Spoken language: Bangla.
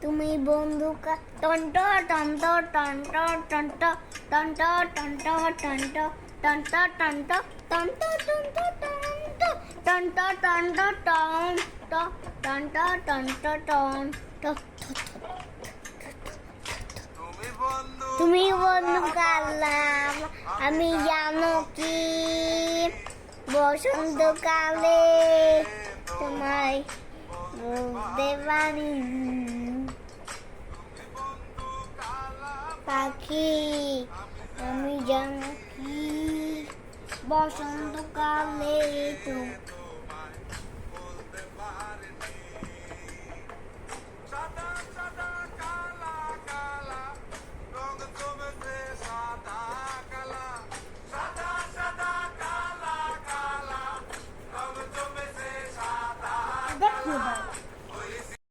তুমি বন্ধুকা টন্ট টন্ট টন্ট টন্ট টন্ট টন্ট টন্ট টন্ট টন্ট টন্ট টন্ট টন্ট টন্ট টন্ট টন্ট টন্ট তুমি বন্ধু কালাম আমি জানো কি বসন্তকালে তোমায় বলতে পারি পাখি আমি জানো কি বসন্তকালে তো